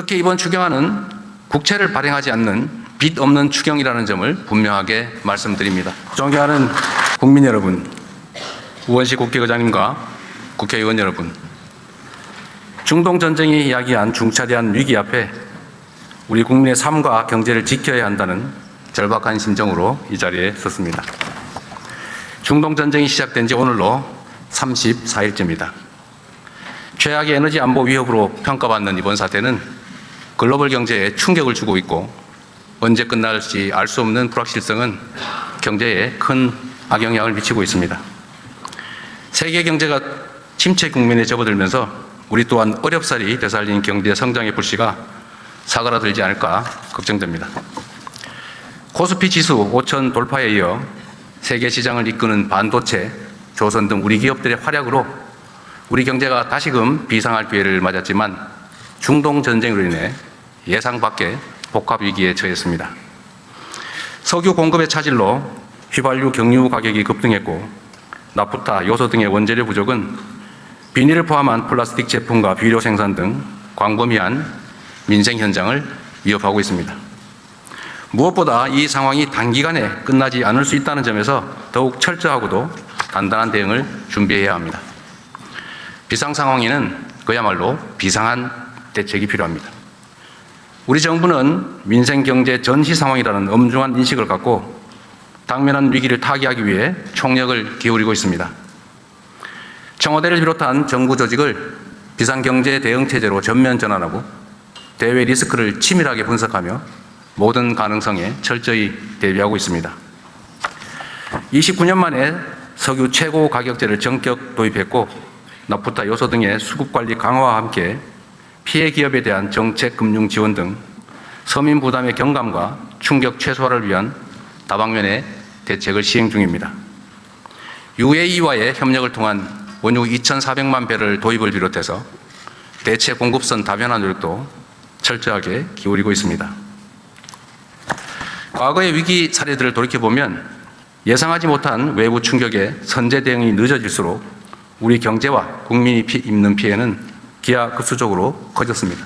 특히 이번 추경안은 국채를 발행하지 않는 빚 없는 추경이라는 점을 분명하게 말씀드립니다. 존경하는 국민 여러분, 우원식 국회의장님과 국회의원 여러분, 중동 전쟁이 이야기한 중차대한 위기 앞에 우리 국민의 삶과 경제를 지켜야 한다는 절박한 심정으로 이 자리에 섰습니다. 중동 전쟁이 시작된 지 오늘로 34일째입니다. 최악의 에너지 안보 위협으로 평가받는 이번 사태는 글로벌 경제에 충격을 주고 있고 언제 끝날지 알 수 없는 불확실성은 경제에 큰 악영향을 미치고 있습니다. 세계 경제가 침체 국면에 접어들면서 우리 또한 어렵사리 되살린 경제 성장의 불씨가 사그라들지 않을까 걱정됩니다. 코스피 지수 5천 돌파에 이어 세계 시장을 이끄는 반도체, 조선 등 우리 기업들의 활약으로 우리 경제가 다시금 비상할 기회를 맞았지만 중동 전쟁으로 인해 예상 밖의 복합 위기에 처했습니다. 석유 공급의 차질로 휘발유, 경유 가격이 급등했고 나프타, 요소 등의 원재료 부족은 비닐을 포함한 플라스틱 제품과 비료 생산 등 광범위한 민생 현장을 위협하고 있습니다. 무엇보다 이 상황이 단기간에 끝나지 않을 수 있다는 점에서 더욱 철저하고도 단단한 대응을 준비해야 합니다. 비상 상황에는 그야말로 비상한 대책이 필요합니다. 우리 정부는 민생 경제 전시 상황이라는 엄중한 인식을 갖고 당면한 위기를 타개하기 위해 총력을 기울이고 있습니다. 청와대를 비롯한 정부 조직을 비상경제 대응체제로 전면 전환하고 대외 리스크를 치밀하게 분석하며 모든 가능성에 철저히 대비하고 있습니다. 29년 만에 석유 최고 가격제를 전격 도입했고 나프타, 요소 등의 수급관리 강화와 함께 피해 기업에 대한 정책 금융 지원 등 서민 부담의 경감과 충격 최소화를 위한 다방면의 대책을 시행 중입니다. UAE와의 협력을 통한 원유 2,400만 배럴 도입을 비롯해서 대체 공급선 다변화 노력도 철저하게 기울이고 있습니다. 과거의 위기 사례들을 돌이켜보면 예상하지 못한 외부 충격에 선제 대응이 늦어질수록 우리 경제와 국민이 입는 피해는 기하급수적으로 커졌습니다.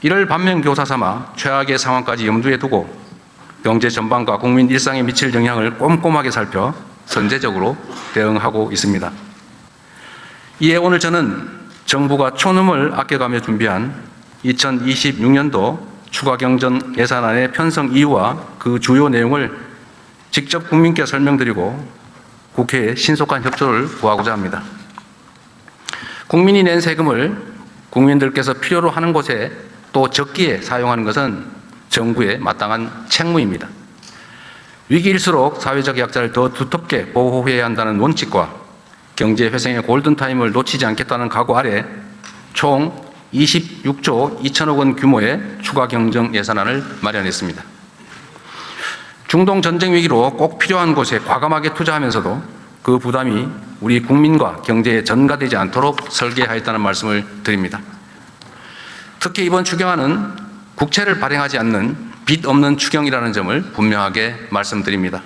이를 반면교사 삼아 최악의 상황까지 염두에 두고 경제 전반과 국민 일상에 미칠 영향을 꼼꼼하게 살펴 선제적으로 대응하고 있습니다. 이에 오늘 저는 정부가 초능을 아껴가며 준비한 2026년도 추가경정 예산안의 편성 이유와 그 주요 내용을 직접 국민께 설명드리고 국회에 신속한 협조를 구하고자 합니다. 국민이 낸 세금을 국민들께서 필요로 하는 곳에 또 적기에 사용하는 것은 정부의 마땅한 책무입니다. 위기일수록 사회적 약자를 더 두텁게 보호해야 한다는 원칙과 경제 회생의 골든타임을 놓치지 않겠다는 각오 아래 총 26조 2천억 원 규모의 추가 경정 예산안을 마련했습니다. 중동 전쟁 위기로 꼭 필요한 곳에 과감하게 투자하면서도 그 부담이 우리 국민과 경제에 전가되지 않도록 설계하였다는 말씀을 드립니다. 특히 이번 추경안은 국채를 발행하지 않는 빚 없는 추경이라는 점을 분명하게 말씀드립니다.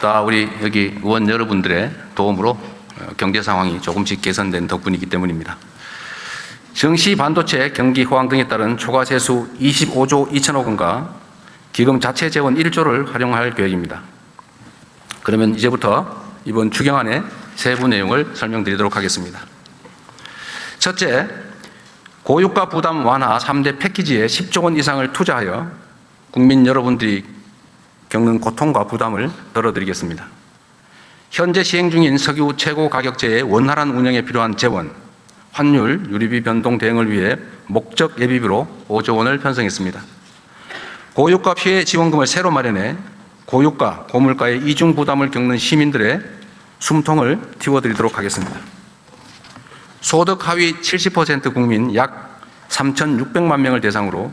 다 우리 여기 의원 여러분들의 도움으로 경제 상황이 조금씩 개선된 덕분이기 때문입니다. 정시 반도체 경기 호황 등에 따른 초과 세수 25조 2천억 원과 기금 자체 재원 1조를 활용할 계획입니다. 그러면 이제부터 이번 추경안의 세부 내용을 설명드리도록 하겠습니다. 첫째, 고유가 부담 완화 3대 패키지에 10조 원 이상을 투자하여 국민 여러분들이 겪는 고통과 부담을 덜어드리겠습니다. 현재 시행 중인 석유 최고 가격제의 원활한 운영에 필요한 재원, 환율, 유류비 변동 대응을 위해 목적 예비비로 5조 원을 편성했습니다. 고유가 피해 지원금을 새로 마련해 고유가, 고물가의 이중 부담을 겪는 시민들의 숨통을 틔워드리도록 하겠습니다. 소득 하위 70% 국민 약 3,600만 명을 대상으로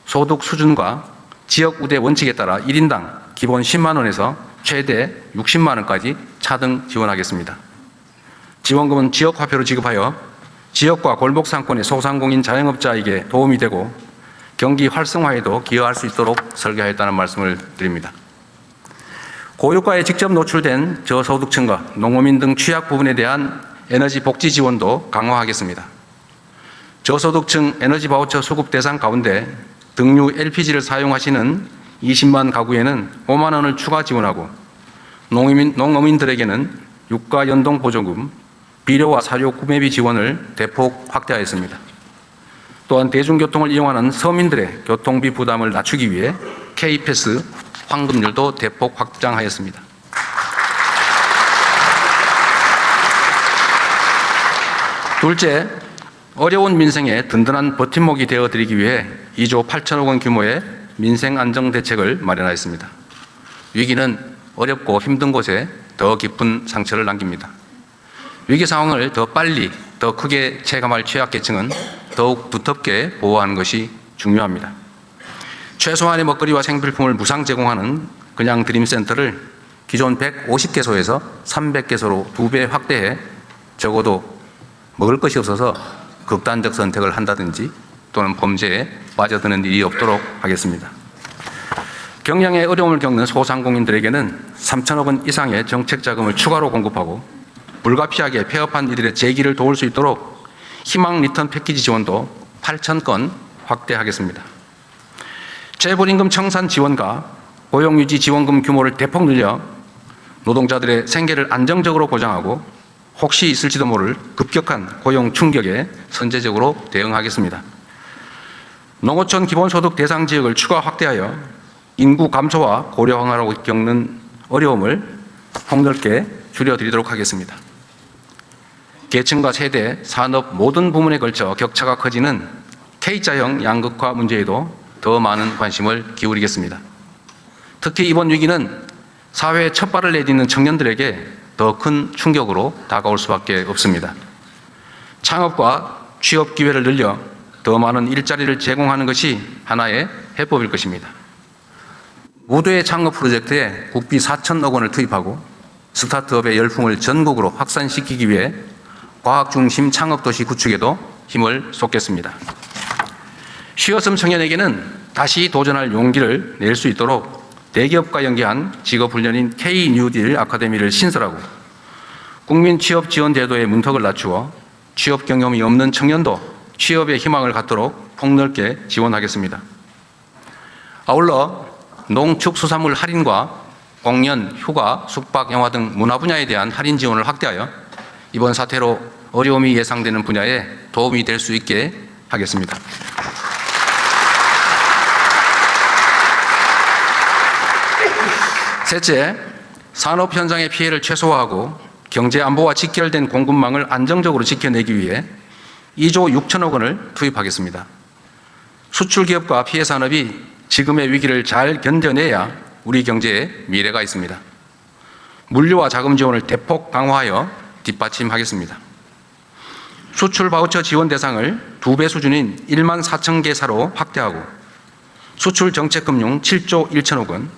소득 수준과 지역 우대 원칙에 따라 1인당 기본 10만 원에서 최대 60만 원까지 차등 지원하겠습니다. 지원금은 지역화표로 지급하여 지역과 골목 상권의 소상공인 자영업자에게 도움이 되고 경기 활성화에도 기여할 수 있도록 설계하였다는 말씀을 드립니다. 고유가에 직접 노출된 저소득층과 농어민 등 취약 부분에 대한 에너지 복지 지원도 강화하겠습니다. 저소득층 에너지 바우처 수급 대상 가운데 등유 LPG를 사용하시는 20만 가구에는 5만 원을 추가 지원하고 농어민들에게는 유가 연동 보조금, 비료와 사료 구매비 지원을 대폭 확대하였습니다. 또한 대중교통을 이용하는 서민들의 교통비 부담을 낮추기 위해 K패스 환급률도 대폭 확장하였습니다. 둘째, 어려운 민생에 든든한 버팀목이 되어드리기 위해 2조 8천억 원 규모의 민생안정대책을 마련하였습니다. 위기는 어렵고 힘든 곳에 더 깊은 상처를 남깁니다. 위기 상황을 더 빨리, 더 크게 체감할 취약계층은 더욱 두텁게 보호하는 것이 중요합니다. 최소한의 먹거리와 생필품을 무상 제공하는 그냥 드림센터를 기존 150개소에서 300개소로 2배 확대해 적어도 먹을 것이 없어서 극단적 선택을 한다든지 또는 범죄에 빠져드는 일이 없도록 하겠습니다. 경영에 어려움을 겪는 소상공인들에게는 3천억 원 이상의 정책 자금을 추가로 공급하고 불가피하게 폐업한 이들의 재기를 도울 수 있도록 희망 리턴 패키지 지원도 8천 건 확대하겠습니다. 재벌임금 청산 지원과 고용유지 지원금 규모를 대폭 늘려 노동자들의 생계를 안정적으로 보장하고 혹시 있을지도 모를 급격한 고용 충격에 선제적으로 대응하겠습니다. 농어촌 기본소득 대상 지역을 추가 확대하여 인구 감소와 고령화로 겪는 어려움을 폭넓게 줄여드리도록 하겠습니다. 계층과 세대, 산업 모든 부문에 걸쳐 격차가 커지는 K자형 양극화 문제에도 더 많은 관심을 기울이겠습니다. 특히 이번 위기는 사회에 첫 발을 내딛는 청년들에게 더 큰 충격으로 다가올 수밖에 없습니다. 창업과 취업 기회를 늘려 더 많은 일자리를 제공하는 것이 하나의 해법일 것입니다. 무도회 창업 프로젝트에 국비 4천억 원을 투입하고 스타트업의 열풍을 전국으로 확산시키기 위해 과학중심 창업도시 구축에도 힘을 쏟겠습니다. 쉬었음 청년에게는 다시 도전할 용기를 낼 수 있도록 대기업과 연계한 직업훈련인 K-뉴딜 아카데미를 신설하고 국민 취업 지원 제도의 문턱을 낮추어 취업 경험이 없는 청년도 취업의 희망을 갖도록 폭넓게 지원하겠습니다. 아울러 농축수산물 할인과 공연, 휴가, 숙박, 영화 등 문화 분야에 대한 할인 지원을 확대하여 이번 사태로 어려움이 예상되는 분야에 도움이 될 수 있게 하겠습니다. 셋째, 산업 현장의 피해를 최소화하고 경제 안보와 직결된 공급망을 안정적으로 지켜내기 위해 2조 6천억 원을 투입하겠습니다. 수출 기업과 피해 산업이 지금의 위기를 잘 견뎌내야 우리 경제에 미래가 있습니다. 물류와 자금 지원을 대폭 강화하여 뒷받침하겠습니다. 수출 바우처 지원 대상을 2배 수준인 1만 4천 개사로 확대하고 수출 정책금융 7조 1천억 원,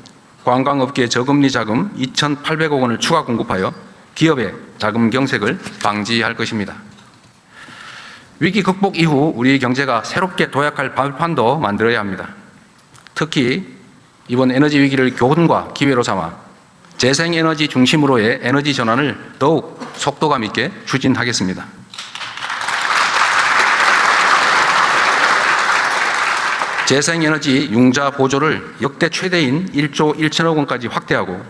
관광업계 저금리 자금 2,800억 원을 추가 공급하여 기업의 자금 경색을 방지할 것입니다. 위기 극복 이후 우리 경제가 새롭게 도약할 발판도 만들어야 합니다. 특히 이번 에너지 위기를 교훈과 기회로 삼아 재생에너지 중심으로의 에너지 전환을 더욱 속도감 있게 추진하겠습니다. 재생에너지 융자 보조를 역대 최대인 1조 1천억 원까지 확대하고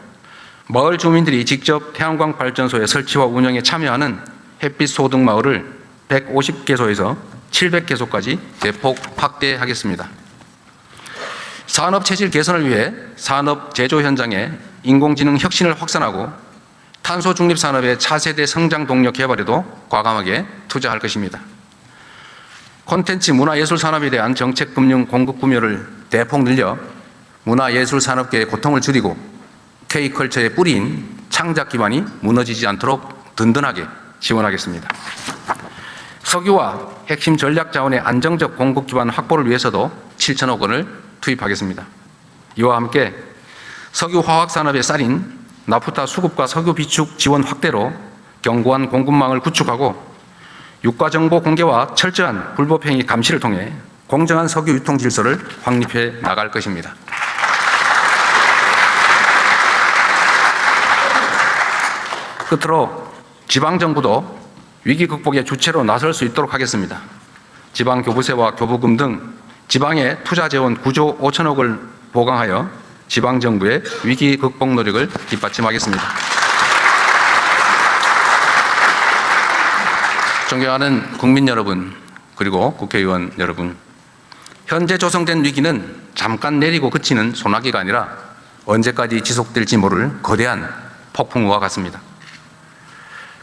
마을 주민들이 직접 태양광 발전소의 설치와 운영에 참여하는 햇빛 소득 마을을 150개소에서 700개소까지 대폭 확대하겠습니다. 산업 체질 개선을 위해 산업 제조 현장에 인공지능 혁신을 확산하고 탄소 중립 산업의 차세대 성장 동력 개발에도 과감하게 투자할 것입니다. 콘텐츠 문화예술 산업에 대한 정책 금융 공급 구매를 대폭 늘려 문화예술 산업계의 고통을 줄이고 K컬처의 뿌리인 창작 기반이 무너지지 않도록 든든하게 지원하겠습니다. 석유와 핵심 전략 자원의 안정적 공급 기반 확보를 위해서도 7천억 원을 투입하겠습니다. 이와 함께 석유 화학 산업의 쌀인 나프타 수급과 석유 비축 지원 확대로 견고한 공급망을 구축하고 유가 정보 공개와 철저한 불법 행위 감시를 통해 공정한 석유 유통 질서를 확립해 나갈 것입니다. 끝으로 지방정부도 위기 극복의 주체로 나설 수 있도록 하겠습니다. 지방교부세와 교부금 등 지방의 투자 재원 9조 5천억을 보강하여 지방정부의 위기 극복 노력을 뒷받침하겠습니다. 존경하는 국민 여러분, 그리고 국회의원 여러분, 현재 조성된 위기는 잠깐 내리고 그치는 소나기가 아니라 언제까지 지속될지 모를 거대한 폭풍우와 같습니다.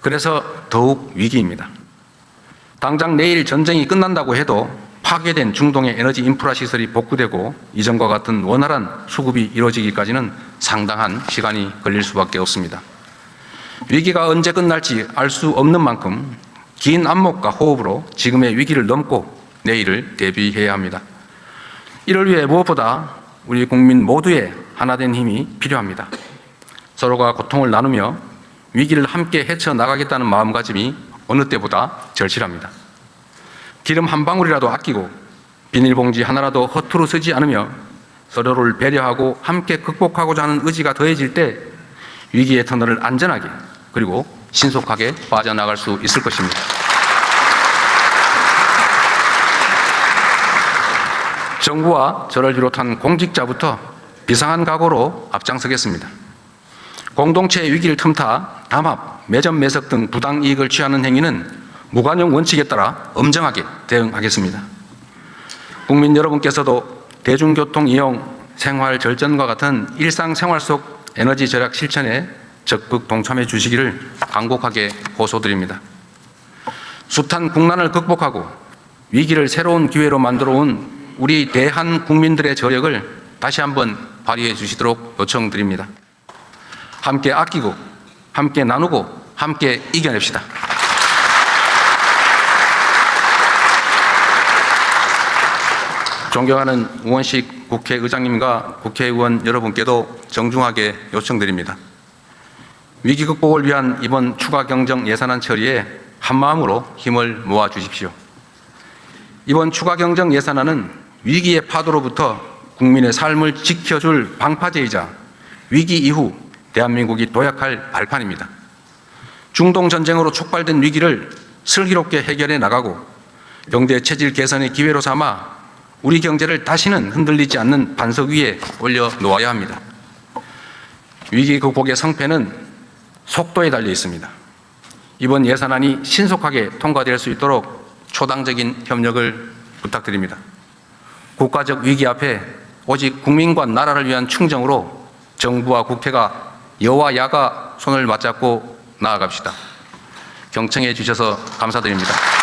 그래서 더욱 위기입니다. 당장 내일 전쟁이 끝난다고 해도 파괴된 중동의 에너지 인프라 시설이 복구되고 이전과 같은 원활한 수급이 이루어지기까지는 상당한 시간이 걸릴 수밖에 없습니다. 위기가 언제 끝날지 알 수 없는 만큼 긴 안목과 호흡으로 지금의 위기를 넘고 내일을 대비해야 합니다. 이를 위해 무엇보다 우리 국민 모두의 하나된 힘이 필요합니다. 서로가 고통을 나누며 위기를 함께 헤쳐나가겠다는 마음가짐이 어느 때보다 절실합니다. 기름 한 방울이라도 아끼고 비닐봉지 하나라도 허투루 쓰지 않으며 서로를 배려하고 함께 극복하고자 하는 의지가 더해질 때 위기의 터널을 안전하게 그리고 신속하게 빠져나갈 수 있을 것입니다. 정부와 저를 비롯한 공직자부터 비상한 각오로 앞장서겠습니다. 공동체의 위기를 틈타 담합, 매점 매석 등 부당 이익을 취하는 행위는 무관용 원칙에 따라 엄정하게 대응하겠습니다. 국민 여러분께서도 대중교통 이용, 생활 절전과 같은 일상생활 속 에너지 절약 실천에 적극 동참해 주시기를 간곡하게 호소드립니다. 숱한 국난을 극복하고 위기를 새로운 기회로 만들어 온 우리 대한 국민들의 저력을 다시 한번 발휘해 주시도록 요청드립니다. 함께 아끼고, 함께 나누고, 함께 이겨냅시다. 존경하는 우원식 국회의장님과 국회의원 여러분께도 정중하게 요청드립니다. 위기 극복을 위한 이번 추가 경정 예산안 처리에 한마음으로 힘을 모아 주십시오. 이번 추가 경정 예산안은 위기의 파도로부터 국민의 삶을 지켜줄 방파제이자 위기 이후 대한민국이 도약할 발판입니다. 중동 전쟁으로 촉발된 위기를 슬기롭게 해결해 나가고 경제 체질 개선의 기회로 삼아 우리 경제를 다시는 흔들리지 않는 반석 위에 올려놓아야 합니다. 위기 극복의 성패는 속도에 달려 있습니다. 이번 예산안이 신속하게 통과될 수 있도록 초당적인 협력을 부탁드립니다. 국가적 위기 앞에 오직 국민과 나라를 위한 충정으로 정부와 국회가 여와 야가 손을 맞잡고 나아갑시다. 경청해 주셔서 감사드립니다.